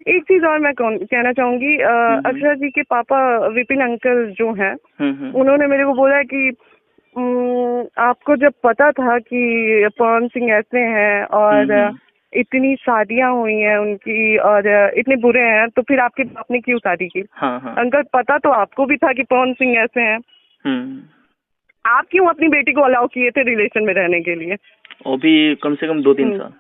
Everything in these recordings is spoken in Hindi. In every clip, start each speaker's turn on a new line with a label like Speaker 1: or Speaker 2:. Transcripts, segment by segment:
Speaker 1: एक चीज और मैं कहना चाहूंगी, अक्षरा जी के पापा विपिन अंकल जो हैं, उन्होंने मेरे को बोला कि आपको जब पता था कि पवन सिंह ऐसे हैं और इतनी शादियां हुई हैं उनकी और इतने बुरे हैं, तो फिर आपके बाप ने क्यों शादी की? अंकल, पता तो आपको भी था कि पवन सिंह ऐसे हैं, आप क्यों अपनी बेटी को अलाउ किए थे रिलेशन में रहने के लिए?
Speaker 2: वो भी कम से कम 2-3 साल।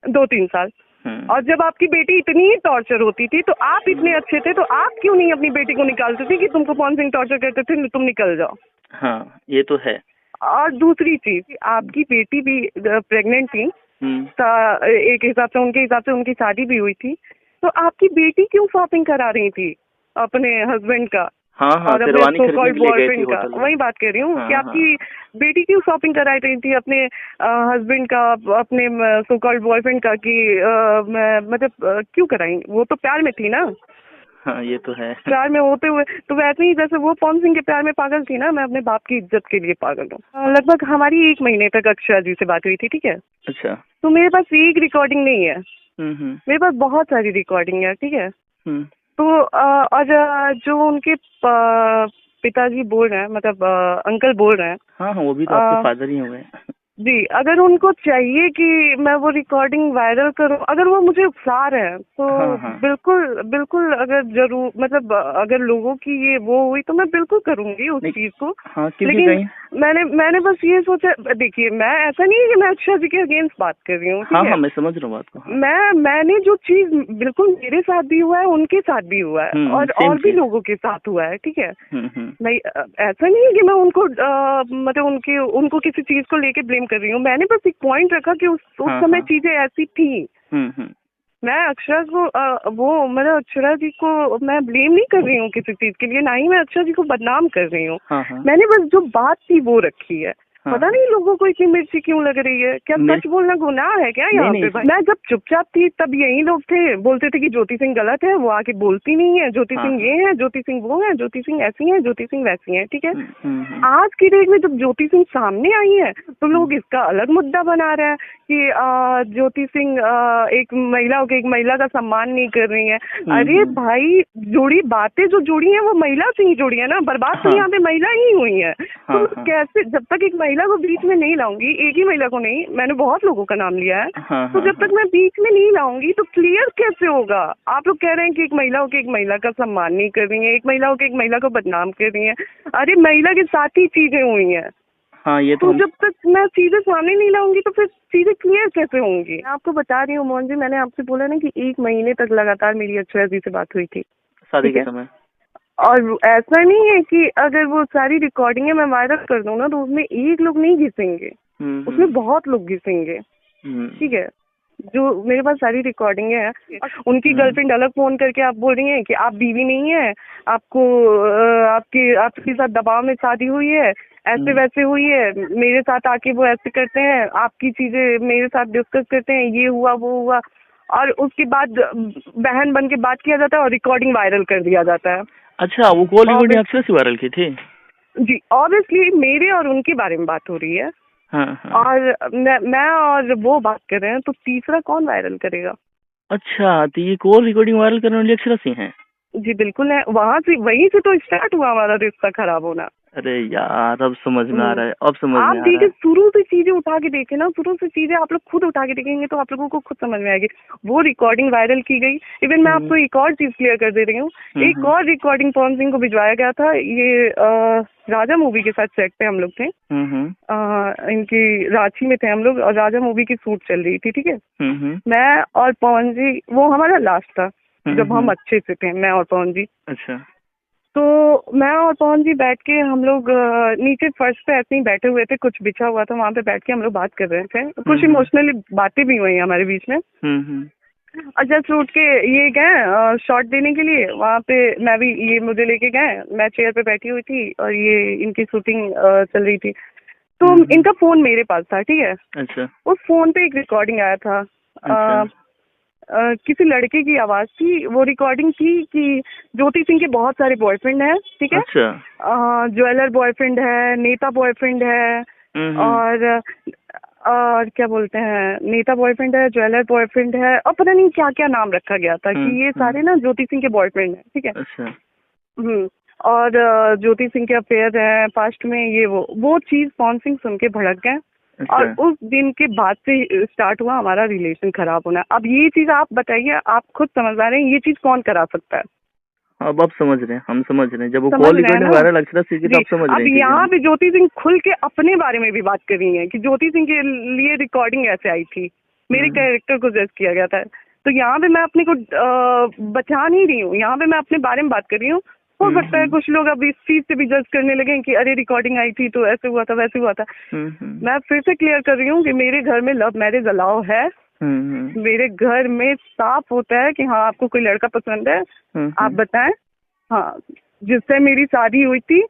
Speaker 1: 2-3 साल। और जब आपकी बेटी इतनी ही टॉर्चर होती थी तो आप इतने अच्छे थे, तो आप क्यों नहीं अपनी बेटी को निकालते थे कि तुमको पवन सिंह टॉर्चर करते थे, तुम निकल जाओ?
Speaker 2: हाँ, ये तो है।
Speaker 1: और दूसरी चीज, आपकी बेटी भी प्रेग्नेंट थी, एक हिसाब से उनकी शादी भी हुई थी, तो आपकी बेटी क्यों शॉपिंग करा रही थी अपने हस्बैंड का?
Speaker 2: हाँ,
Speaker 1: और अपने सो कॉल्ड बॉयफ्रेंड का? वही बात कर रही हूँ कि आपकी बेटी क्यों शॉपिंग करा रही थी अपने हस्बैंड का, अपने सो कॉल्ड बॉयफ्रेंड का, कि मतलब क्यों कराई? वो तो प्यार में थी ना।
Speaker 2: हाँ, ये तो है।
Speaker 1: प्यार में होते हुए तो वैसे ही जैसे वो पवन सिंह के प्यार में पागल थी ना, मैं अपने बाप की इज्जत के लिए पागल हूँ। लगभग हमारी 1 महीने तक अक्षरा जी से बात हुई थी, ठीक है?
Speaker 2: अच्छा।
Speaker 1: तो मेरे पास एक रिकॉर्डिंग नहीं है, मेरे पास बहुत सारी रिकॉर्डिंग है, ठीक है? तो और जो उनके पिताजी बोल रहे हैं, मतलब अंकल बोल रहे हैं,
Speaker 2: हाँ, वो भी तो आपके फादर ही हुए।
Speaker 1: जी, अगर उनको चाहिए कि मैं वो रिकॉर्डिंग वायरल करूं, अगर वो मुझे उकसा रहे हैं तो बिल्कुल बिल्कुल, अगर जरूर मतलब अगर लोगों की ये वो हुई तो मैं बिल्कुल करूंगी उस चीज को। लेकिन मैंने बस ये सोचा, देखिए मैं ऐसा नहीं है कि मैं अक्षरा जी के अगेंस्ट बात कर रही हूँ,
Speaker 2: हाँ, मैं समझ रहा हूँ बात को।
Speaker 1: मैंने जो चीज बिल्कुल मेरे साथ भी हुआ है, उनके साथ भी हुआ है, और भी लोगों के साथ हुआ है, ठीक है? मैं ऐसा नहीं है कि मैं उनको मतलब उनको किसी चीज को लेके ब्लेम कर रही हूँ। मैंने बस एक पॉइंट रखा कि उस समय चीजें ऐसी थी। मैं अक्षरा को वो मतलब अक्षरा जी को मैं ब्लेम नहीं कर रही हूँ किसी चीज के लिए, ना ही मैं अक्षरा जी को बदनाम कर रही हूँ। मैंने बस जो बात थी वो रखी है। पता नहीं लोगों को इतनी मिर्ची क्यों लग रही है? क्या सच बोलना गुनाह है क्या यहाँ पे? मैं जब चुपचाप थी तब यही लोग थे, बोलते थे कि ज्योति सिंह गलत है, वो आके बोलती नहीं है, ज्योति सिंह ये है, ज्योति सिंह वो है, ज्योति सिंह ऐसी है, ज्योति सिंह वैसी है, ठीक है? आज की डेट में जब ज्योति सिंह सामने आई है तो लोग इसका अलग मुद्दा बना रहे हैं कि ज्योति सिंह एक महिला का सम्मान नहीं कर रही है। अरे भाई, बातें जो जुड़ी है वो महिला से ही जुड़ी है ना, बर्बाद तो यहाँ पे महिला ही हुई है। तो कैसे, जब तक एक महिला को बीच में नहीं लाऊंगी, एक ही महिला को नहीं, मैंने बहुत लोगों का नाम लिया है, तो जब तक मैं बीच में नहीं लाऊंगी तो क्लियर कैसे होगा? आप लोग कह रहे हैं कि एक महिला का सम्मान नहीं कर रही है, एक महिला को बदनाम कर रही है। अरे महिला के साथ ही चीजें हुई हैं।
Speaker 2: हाँ, ये
Speaker 1: तो जब तक मैं चीजें सामने नहीं लाऊंगी तो फिर चीजें क्लियर कैसे होंगी? मैं आपको बता रही हूँ मोहन जी, मैंने आपसे बोला ना कि 1 महीने तक लगातार मेरी अक्षरा जी से बात हुई थी
Speaker 2: शादी के समय।
Speaker 1: और ऐसा नहीं है कि अगर वो सारी रिकॉर्डिंगें मैं वायरल कर दूं ना तो उसमें एक लोग नहीं घिसेंगे, उसमें बहुत लोग घिसेंगे, ठीक है? जो मेरे पास सारी रिकॉर्डिंगें हैं। उनकी गर्लफ्रेंड अलग फोन करके आप बोल रही हैं कि आप बीवी नहीं है, आपको आपके साथ दबाव में शादी हुई है, ऐसे वैसे हुई है, मेरे साथ आके वो ऐसे करते हैं, आपकी चीजें मेरे साथ डिस्कस करते हैं, ये हुआ वो हुआ, और उसके बाद बहन बन के बात किया जाता है और रिकॉर्डिंग वायरल कर दिया जाता है।
Speaker 2: अच्छा, वो कॉल रिकॉर्डिंग अक्षरा से वायरल की थी?
Speaker 1: जी, ऑब्वियसली मेरे और उनके बारे में बात हो रही है। और मैं और वो बात कर रहे हैं, तो तीसरा कौन वायरल करेगा?
Speaker 2: अच्छा, तो ये कॉल रिकॉर्डिंग वायरल करने वाली अक्षरा से हैं?
Speaker 1: जी बिल्कुल है, वहीं से तो स्टार्ट हुआ हमारा रिश्ता खराब होना।
Speaker 2: अरे यार, अब समझ में आ रहा है, अब समझ में आ रहा है।
Speaker 1: आप देखिए, शुरू से चीजें उठा के देखें ना, शुरू से चीजें आप लोग खुद उठा के देखेंगे तो आप लोगों को खुद समझ में आएगी। वो रिकॉर्डिंग वायरल की गई। इवन मैं आपको एक और चीज क्लियर कर दे रही हूँ, एक और रिकॉर्डिंग पवन सिंह को भिजवाया गया था। ये राजा मूवी के साथ सेट पे हम लोग थे, इनकी रांची में थे हम लोग, और राजा मूवी की शूट चल रही थी, ठीक है? मैं और पवन जी, वो हमारा लास्ट था जब हम अच्छे से थे, मैं और पवन जी।
Speaker 2: अच्छा।
Speaker 1: तो मैं और पवन जी बैठ के, हम लोग नीचे फर्श पे ऐसे ही बैठे हुए थे, कुछ बिछा हुआ था, वहाँ पे बैठ के हम लोग बात कर रहे थे, कुछ इमोशनली बातें भी हुई हमारे बीच में। और जस्ट उठ के ये गए शॉट देने के लिए, वहाँ पे मैं भी, ये मुझे लेके गए, मैं चेयर पे बैठी हुई थी और ये इनकी शूटिंग चल रही थी, तो इनका फोन मेरे पास था, ठीक है?
Speaker 2: अच्छा।
Speaker 1: उस फोन पे एक रिकॉर्डिंग आया था। किसी लड़के की आवाज थी, वो रिकॉर्डिंग थी कि ज्योति सिंह के बहुत सारे बॉयफ्रेंड हैं, ठीक है?
Speaker 2: अच्छा।
Speaker 1: ज्वेलर बॉयफ्रेंड है, नेता बॉयफ्रेंड है, और और क्या बोलते हैं, नेता बॉयफ्रेंड है, ज्वेलर बॉयफ्रेंड है, और पता नहीं क्या क्या नाम रखा गया था कि ये सारे ना ज्योति सिंह के बॉयफ्रेंड है, ठीक है।
Speaker 2: अच्छा।
Speaker 1: और ज्योति सिंह के अफेयर है पास्ट में, ये वो चीज पवन सिंह सुन के भड़क गए।
Speaker 2: अच्छा।
Speaker 1: और उस दिन के बाद से स्टार्ट हुआ हमारा रिलेशन खराब होना। अब ये चीज आप बताइए, आप खुद समझदार हैं, ये चीज कौन करा सकता है?
Speaker 2: अब आप समझ रहे हैं, हम समझ रहे हैं, जब वो
Speaker 1: समझ
Speaker 2: कॉल
Speaker 1: रहे हैं
Speaker 2: रिकॉर्डिंग
Speaker 1: ना?
Speaker 2: वायरल अक्षरा सिंह की, तो आप समझ रहे
Speaker 1: अब
Speaker 2: हैं।
Speaker 1: यहाँ पे ज्योति सिंह खुल के अपने बारे में भी बात कर रही है कि ज्योति सिंह के लिए रिकॉर्डिंग ऐसे आई थी, मेरे कैरेक्टर को जज किया गया था। तो यहाँ पे मैं अपने को बचा नहीं रही हूँ, यहाँ पे मैं अपने बारे में बात कर रही हूँ। हो सकता है कुछ लोग अब इस चीज से भी जज करने लगे कि अरे रिकॉर्डिंग आई थी तो ऐसे हुआ था वैसे हुआ था। मैं फिर से क्लियर कर रही हूँ कि मेरे घर में लव मैरिज अलाउ है। मेरे घर में साफ होता है कि हाँ आपको कोई लड़का पसंद है, आप बताएं। हाँ, जिससे मेरी शादी हुई थी,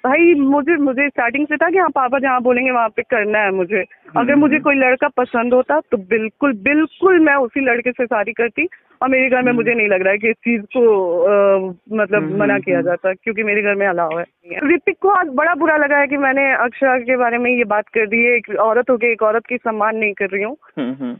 Speaker 1: भाई मुझे स्टार्टिंग से था कि हाँ पापा जहाँ बोलेंगे वहाँ पे करना है मुझे। अगर मुझे कोई लड़का पसंद होता तो बिल्कुल बिल्कुल मैं उसी लड़के से शादी करती। और मेरे घर में मुझे नहीं लग रहा है कि इस चीज को मतलब मना किया जाता, क्योंकि मेरे घर में अलाउ है। ऋतिक को आज बड़ा बुरा लगा है कि मैंने अक्षरा के बारे में ये बात कर दी है। एक औरत होके एक औरत की सम्मान नहीं कर रही हूँ।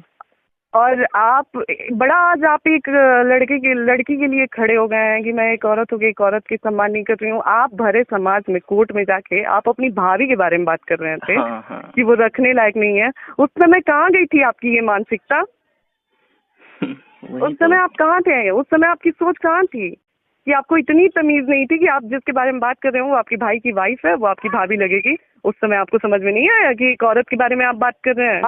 Speaker 1: और आप आज आप एक लड़की के लिए खड़े हो गए हैं कि मैं एक औरत होके एक औरत की सम्मान नहीं कर रही हूँ। आप भरे समाज में कोर्ट में जाके आप अपनी भाभी के बारे में बात कर रहे थे कि वो रखने लायक नहीं है। उस समय कहाँ गई थी आपकी ये मानसिकता? उस समय आप कहाँ थे? उस समय आपकी सोच कहाँ थी कि आपको इतनी तमीज नहीं थी कि आप जिसके बारे में बात कर रहे हो वो आपकी भाई की वाइफ है, वो आपकी भाभी लगेगी। उस समय आपको समझ में नहीं आया कि एक औरत के बारे में आप बात कर रहे हैं?